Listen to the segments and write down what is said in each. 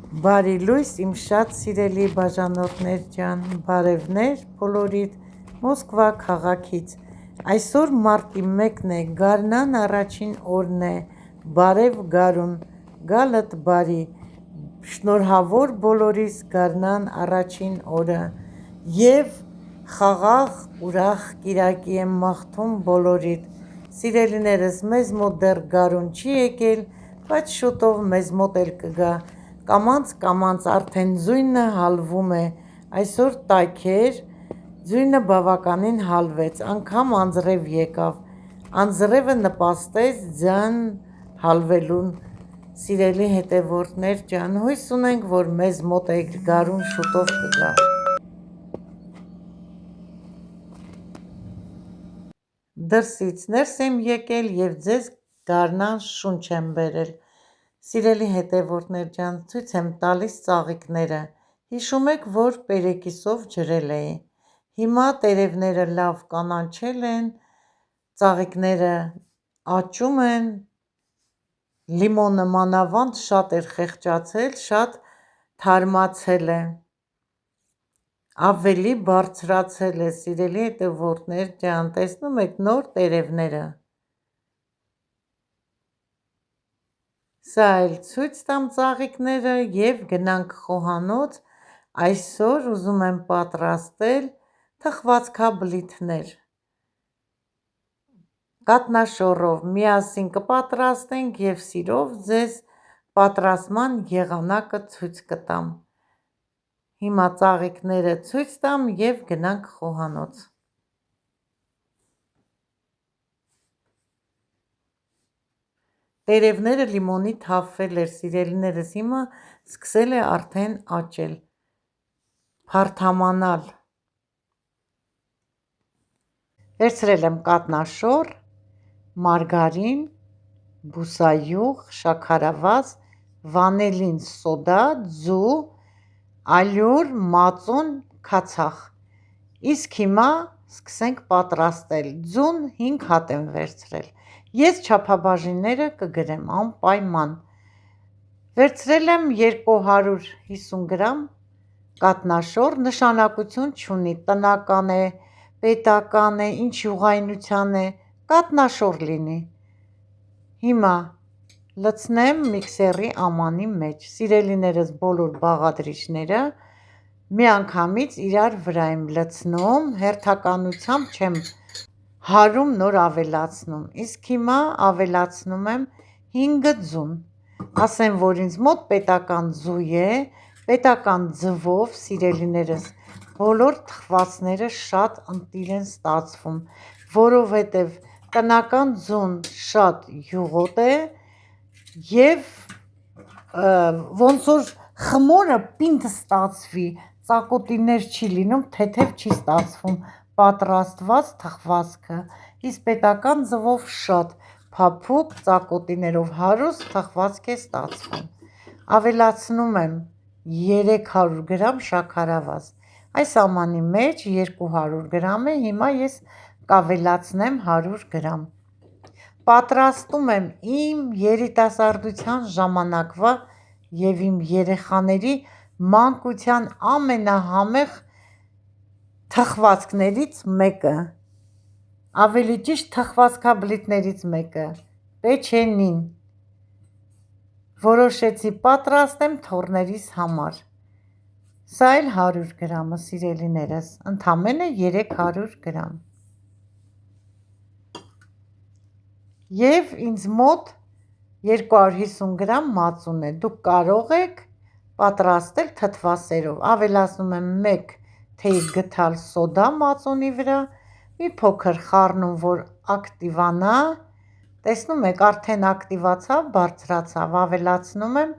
Բարի լույս, իմ շատ սիրելի բաժանորդներ ջան, բարևներ բոլորիդ Մոսկվա քաղաքից։ Այսօր մարտի 1-ն է, գարնան առաջին օրն է, բարև գարուն, գալդ բարի, շնորհավոր բոլորիս գարնան առաջին օրը և խաղաղ ուրախ կիրակի եմ մաղթում բոլորիդ։ Սիրելիներս, մեզ մոտ դեռ գարուն չի եկել, բայց շուտով մեզ մոտ էլ կգա։ Կամաց արդեն ձյունը հալվում է, այսօր տաք էր, ձյունը բավականին հալվեց, անգամ անձրև եկավ, անձրևը նպաստեց ձյան հալվելուն, սիրելի հետևորդներ ջան, հույս ունենք, որ մեզ մոտ էլ գարուն շուտով կգա։ Դրսից ներս եմ եկել և ձեզ գարնան շունչ եմ բերել։ Սիրելի հետևորդներ ջան, ցույց եմ տալիս ծաղիկները, հիշում եք, որ պերեկիսով ջրել էի, հիմա տերևները լավ կանաչել են, ծաղիկները աճում են, լիմոնը մանավանդ շատ էր խեղճացել, շատ թարմացել է, ավելի բարձրացել է, սիրելի հետևորդներ ջան, տեսնում եք նոր տերևները։ Սա էլ ցույց տամ ծաղիկները և գնանք խոհանոց, այսօր ուզում եմ պատրաստել թխվածքաբլիթներ, կաթնաշոռով միասին կպատրաստենք և սիրով ձեզ պատրաստման եղանակը ցույց կտամ։ Հիմա ծաղիկները ցույց տամ և գնանք խոհանոց։ Տերևները լիմոնի թափվել էր, սիրելիներս, հիմա սկսել է արդեն աճել, փարթամանալ։ Վերցրել եմ կաթնաշոռ, մարգարին, բուսայուղ, շաքարավազ, վանիլին սոդա, ձու, ալյուր, մածուն, քացախ։ Իսկ հիմա սկսենք պատրաստել, ձուն 5 հատ եմ վերցրել, ես չափաբաժինները կգրեմ անպայման։ Վերցրել եմ 250 գրամ կաթնաշոռ, նշանակություն չունի, տնական է, պետական է, ինչ յուղայնության է, կաթնաշոռ լինի։ Հիմա լցնեմ միքսերի ամանի մեջ, սիրելիներս, բոլոր բաղադրիչները միանգամից իրար վրա եմ լցնում, հերթականությամբ չեմ հարում նոր ավելացնում, իսկ հիմա ավելացնում եմ 5 ձուն, ասեմ, որ ինձ մոտ պետական ձու է, պետական ձվով, սիրելիներս, բոլոր թխվածները շատ ընտիր են ստացվում, որովհետև տնական ձուն շատ յուղոտ է և ոնց որ խմորը պինդ ստացվի, ծակոտիներ չի լինում, թեթև չի ստացվում պատրաստված թխվածքը, իսկ պետական ձվով շատ փափուկ, ծակոտիներով հարուստ թխվածք է ստացվում։ Ավելացնում եմ 300 գրամ շաքարավազ, այս ամանի մեջ 200 գրամ է, հիմա ես կավելացնեմ 100 գրամ։ Պատրաստում եմ իմ երիտասարդության ժամանակվա և իմ երեխաների մանկության ամենահամեղ թխվածքներից մեկը, ավելի ճիշտ թխվածքաբլիթներից մեկը, պեչենին, որոշեցի պատրաստեմ թոռներիս համար, սա էլ 100 գրամը, սիրելիներս, ընդամենը 300 գրամ։ Եվ ինձ մոտ 250 գրամ մածուն է, դուք կարող եք պատրաստել թթվասերով, ավելացնում եմ 1 թեյ գդալ սոդա մածունի վրա, մի փոքր խառնում, որ ակտիվանա, տեսնում եք, արդեն ակտիվացավ, բարձրացավ, ավելացնում եմ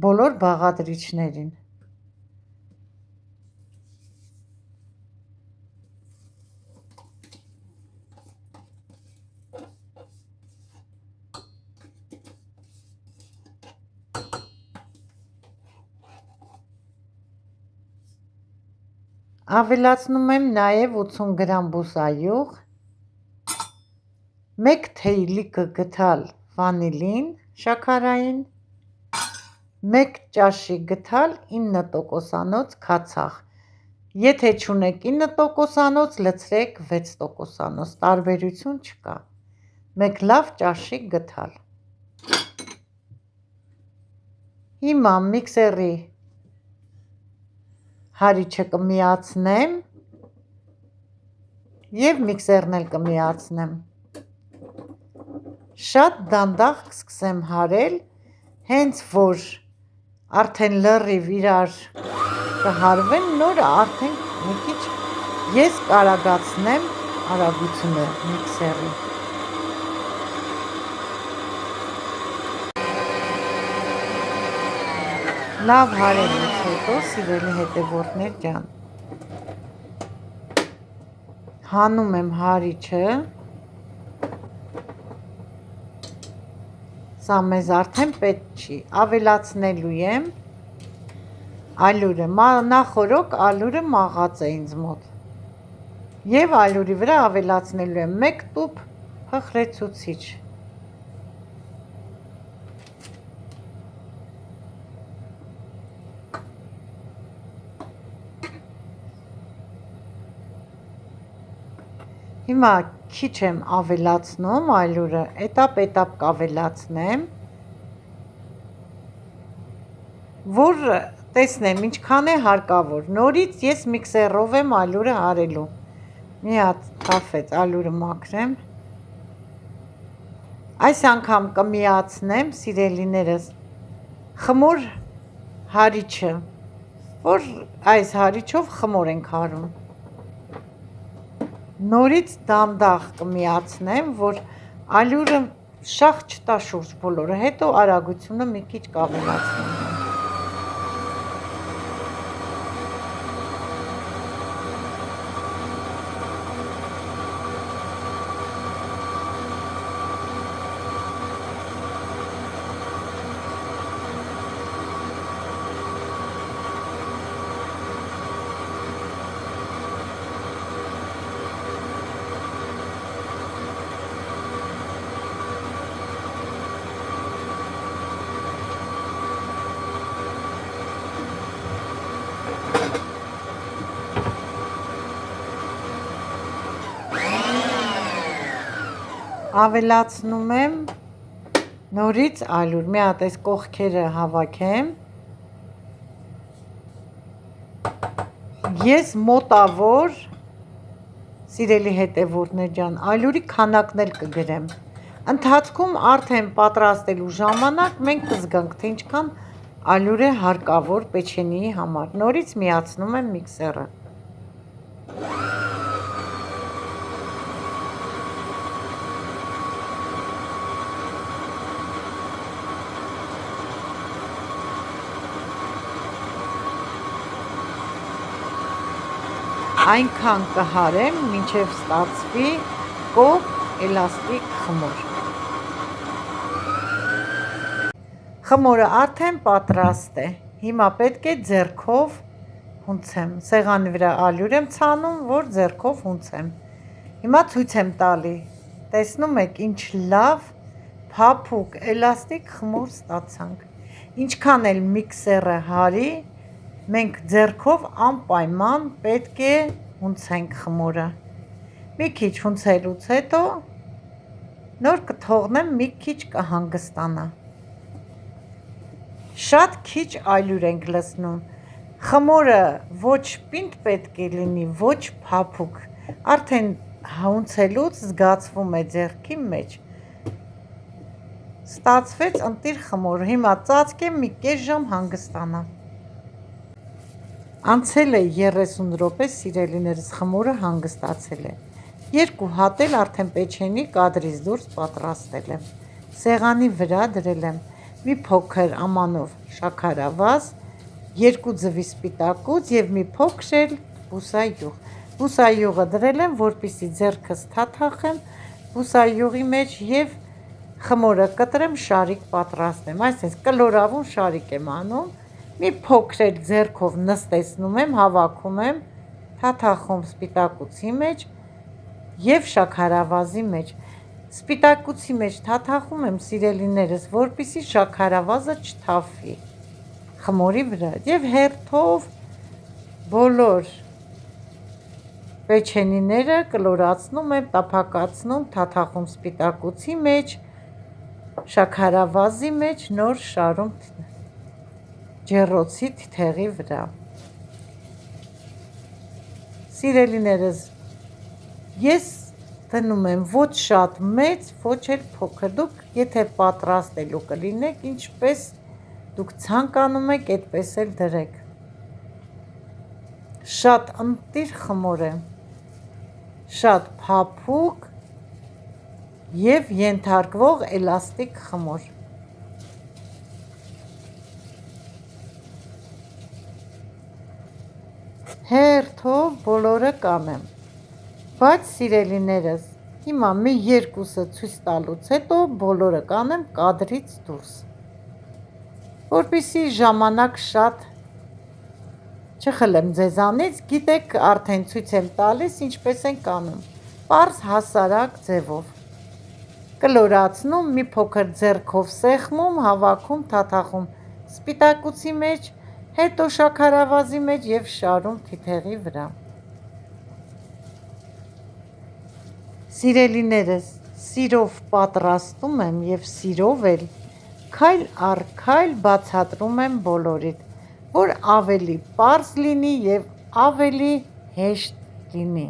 բոլոր բաղադրիչներին։ Ավելացնում եմ նաև 80 գրամ բուսայուղ, 1 թեյ լիքը գդալ վանիլին շաքարային, 1 ճաշի գթալ 9%-անոց քացախ, եթե չունեք 9%-անոց, լցրեք 6%-անոց, տարբերություն չկա, 1 լավ ճաշի գթալ։ Հիմա միքսերի հարիչը կմիացնեմ և միքսերն էլ կմիացնեմ, շատ դանդաղ կսկսեմ հարել, հենց որ արդեն լրիվ իրար կհարվեն, նորը արդեն մի քիչ ես կարագացնեմ արագությունը միքսերի։ Լավ հարելուց հետո, սիրելի հետևորդներ ջան, հանում եմ հարիչը, սա մեզ արդեն պետք չի, ավելացնելու եմ ալյուրը, նախօրոք ալյուրը մաղած է ինձ մոտ և ալյուրի վրա ավելացնելու եմ 1 տուփ փխրեցուցիչ։ Հիմա քիչ եմ ավելացնում ալյուրը, էտապ կավելացնեմ, որ տեսնեմ ինչքան է հարկավոր, նորից ես միքսերով եմ ալյուրը հարելու, մի հատ թափեց ալյուրը մաքրեմ, այս անգամ կմիացնեմ սիրելիներս խմոր հարիչը, որ այս հարիչով խմոր ենք հարում, նորից դանդաղ կմիացնեմ, որ ալյուրը շաղ չտա շուրջ բոլորը, հետո արագությունը մի քիչ կավելացնեմ։ Ավելացնում եմ նորից ալյուր, մի հատ այս կողքերը հավաքեմ, ես մոտավոր, սիրելի հետևորդներ ջան, ալյուրի քանակն էլ կգրեմ, ընթացքում արդեն պատրաստելու ժամանակ մենք կզգանք, թե ինչքան ալյուր է հարկավոր պեչենիի համար, նորից միացնում եմ միքսերը։ Այնքան կհարեմ, մինչև ստացվի կոկ էլաստիկ խմոր։ Խմորը արդեն պատրաստ է, հիմա պետք է ձեռքով հունցեմ, սեղանի վրա ալյուր եմ ցանում, որ ձեռքով հունցեմ, հիմա ցույց եմ տալի, տեսնում եք ինչ լավ փափուկ էլաստիկ խմոր ստացանք, ինչքան էլ միքսերը հարի, մենք ձեռքով անպայման պետք է հունցենք խմորը, մի քիչ հունցելուց հետո նոր կթողնեմ մի քիչ կհանգստանա, շատ քիչ ալյուր ենք լցնում, խմորը ոչ պինդ պետք է լինի, ոչ փափուկ, արդեն հունցելուց զգացվում է ձեռքի մեջ, ստացվեց ընտիր խմոր, հիմա ծածկեմ մի կես ժամ հանգստանա։ Անցել է 30 րոպե, սիրելիներս, խմորը հանգստացել է, 2 հատ էլ արդեն պեչենի կադրից դուրս պատրաստել եմ, սեղանի վրա դրել եմ մի փոքր ամանով շաքարավազ, 2 ձվի սպիտակուց և մի փոքր էլ բուսայուղ, բուսայուղը դրել եմ, որպեսզի ձեռքս թաթախեմ բուսայուղի մեջ և խմորը կտրեմ, շարիկ պատրաստեմ, այսպես կլորավուն շարիկ եմ անում, մի փոքր էլ ձեռքով նստեցնում եմ, հավաքում եմ, թաթախում սպիտակուցի մեջ և շաքարավազի մեջ, սպիտակուցի մեջ թաթախում եմ, սիրելիներս, որպեսզի շաքարավազը չթափվի, խմորի վրա և հերթով բոլոր պեչենիները կլորացնում եմ, տափակացնում, թաթախում սպիտակուցի մեջ, շաքարավազի մեջ, նոր շարում ջեռոցի թիթեղի վրա։ Սիրելիներս, ես դնում եմ ոչ շատ մեծ, ոչ էլ փոքր, դուք եթե պատրաստելու կլինեք, ինչպես դուք ցանկանում եք, այդպես էլ դրեք։ Շատ ընտիր խմոր է, շատ փափուկ և ենթարկվող էլաստիկ խմոր։ Հերթով բոլորը կանեմ, բայց սիրելիներս, հիմա մի երկուսը ցույց տալուց հետո բոլորը կանեմ կադրից դուրս, որպեսզի ժամանակ շատ չխլեմ ձեզանից, գիտեք արդեն ցույց եմ տալիս ինչպես ենք անում, պարզ հասարակ ձևով, կլորացնում, մի փոքր ձեռքով սեղմում, հավաքում, թաթախում սպիտակուցի մեջ, հետո շաքարավազի մեջ և շարում թիթեղի վրա։ Սիրելիներս, սիրով պատրաստում եմ և սիրով էլ քայլ առ քայլ բացատրում եմ բոլորիդ, որ ավելի պարզ լինի և ավելի հեշտ լինի։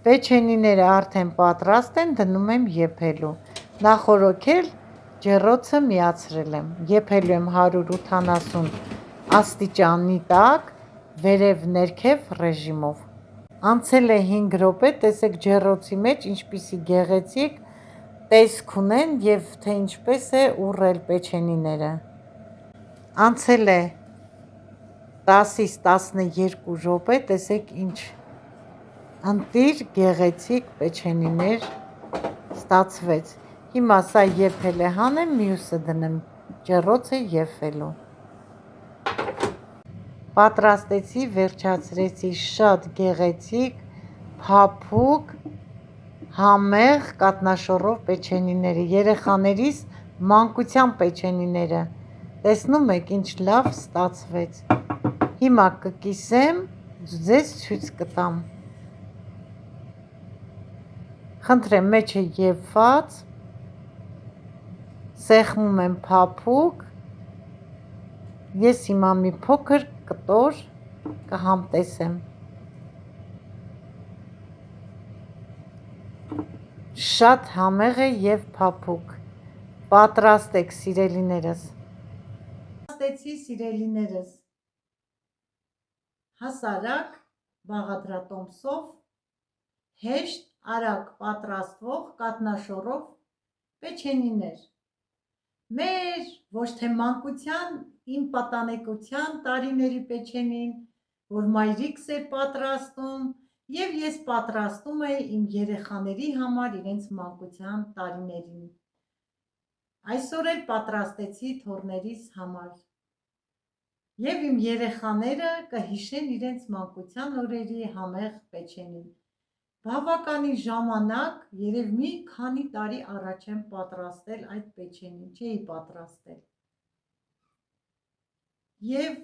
Պեչենիները արդեն պատրաստ են, դնում եմ եփելու, նախօրոքել ջեռոցը միացրել եմ, եփելու եմ 180 աստիճանի տակ, վերև ներքև ռեժիմով։ Անցել է 5 րոպե, տեսեք ջեռոցի մեջ ինչպիսի գեղեցիկ տեսք ունեն և թե ինչպես է ուռել պեչենիները։ Անցել է 10-ից 12 րոպե, տեսեք ինչ ընտիր գեղեցիկ պեչենիներ ստացվեց։ Հիմա սա եփել է հանեմ, մյուսը դնեմ ջեռոցը եփելու։ Պատրաստեցի, վերջացրեցի շատ գեղեցիկ, փափուկ, համեղ կաթնաշոռով պեչենիները, երեխաներիս մանկության պեչենիները, տեսնում եք ինչ լավ ստացվեց։ Հիմա կկիսեմ, ձեզ ցույց կտամ։ Խնդրեմ, մեջը եփված, սեղմում եմ փափուկ, ես հիմա մի փոքր կտոր կհամտեսեմ։ Շատ համեղ է և փափուկ, պատրաստեք սիրելիներս։ Պատրաստեցի սիրելիներս, հասարակ բաղադրատոմսով, հեշտ, արագ պատրաստվող կաթնաշոռով պեչենիներ։ Մեր ոչ թե մանկության, իմ պատանեկության տարիների պեչենին, որ մայրիկս էր պատրաստում և ես պատրաստում էի իմ երեխաների համար իրենց մանկության տարիներին։ Այսօր էլ պատրաստեցի թոռներիս համար և իմ երեխաները կհիշեն իրենց մանկության օրերի համեղ պեչենին։ Բավականին ժամանակ, երև մի քանի տարի առաջ եմ պատրաստել այդ պեչենին, չէի պատրաստել։ Եվ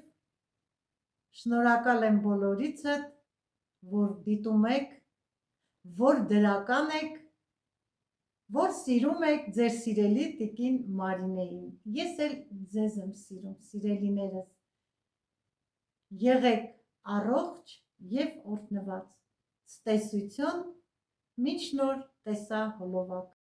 շնորհակալ եմ բոլորիցդ, որ դիտում եք, որ դրական եք, որ սիրում եք ձեր սիրելի տիկին Մարինեին։ Ես էլ ձեզ եմ սիրում, սիրելիներս։ Եղեք առողջ և օրհնված։ Ցտեսություն, մինչ նոր տեսահոլովակ։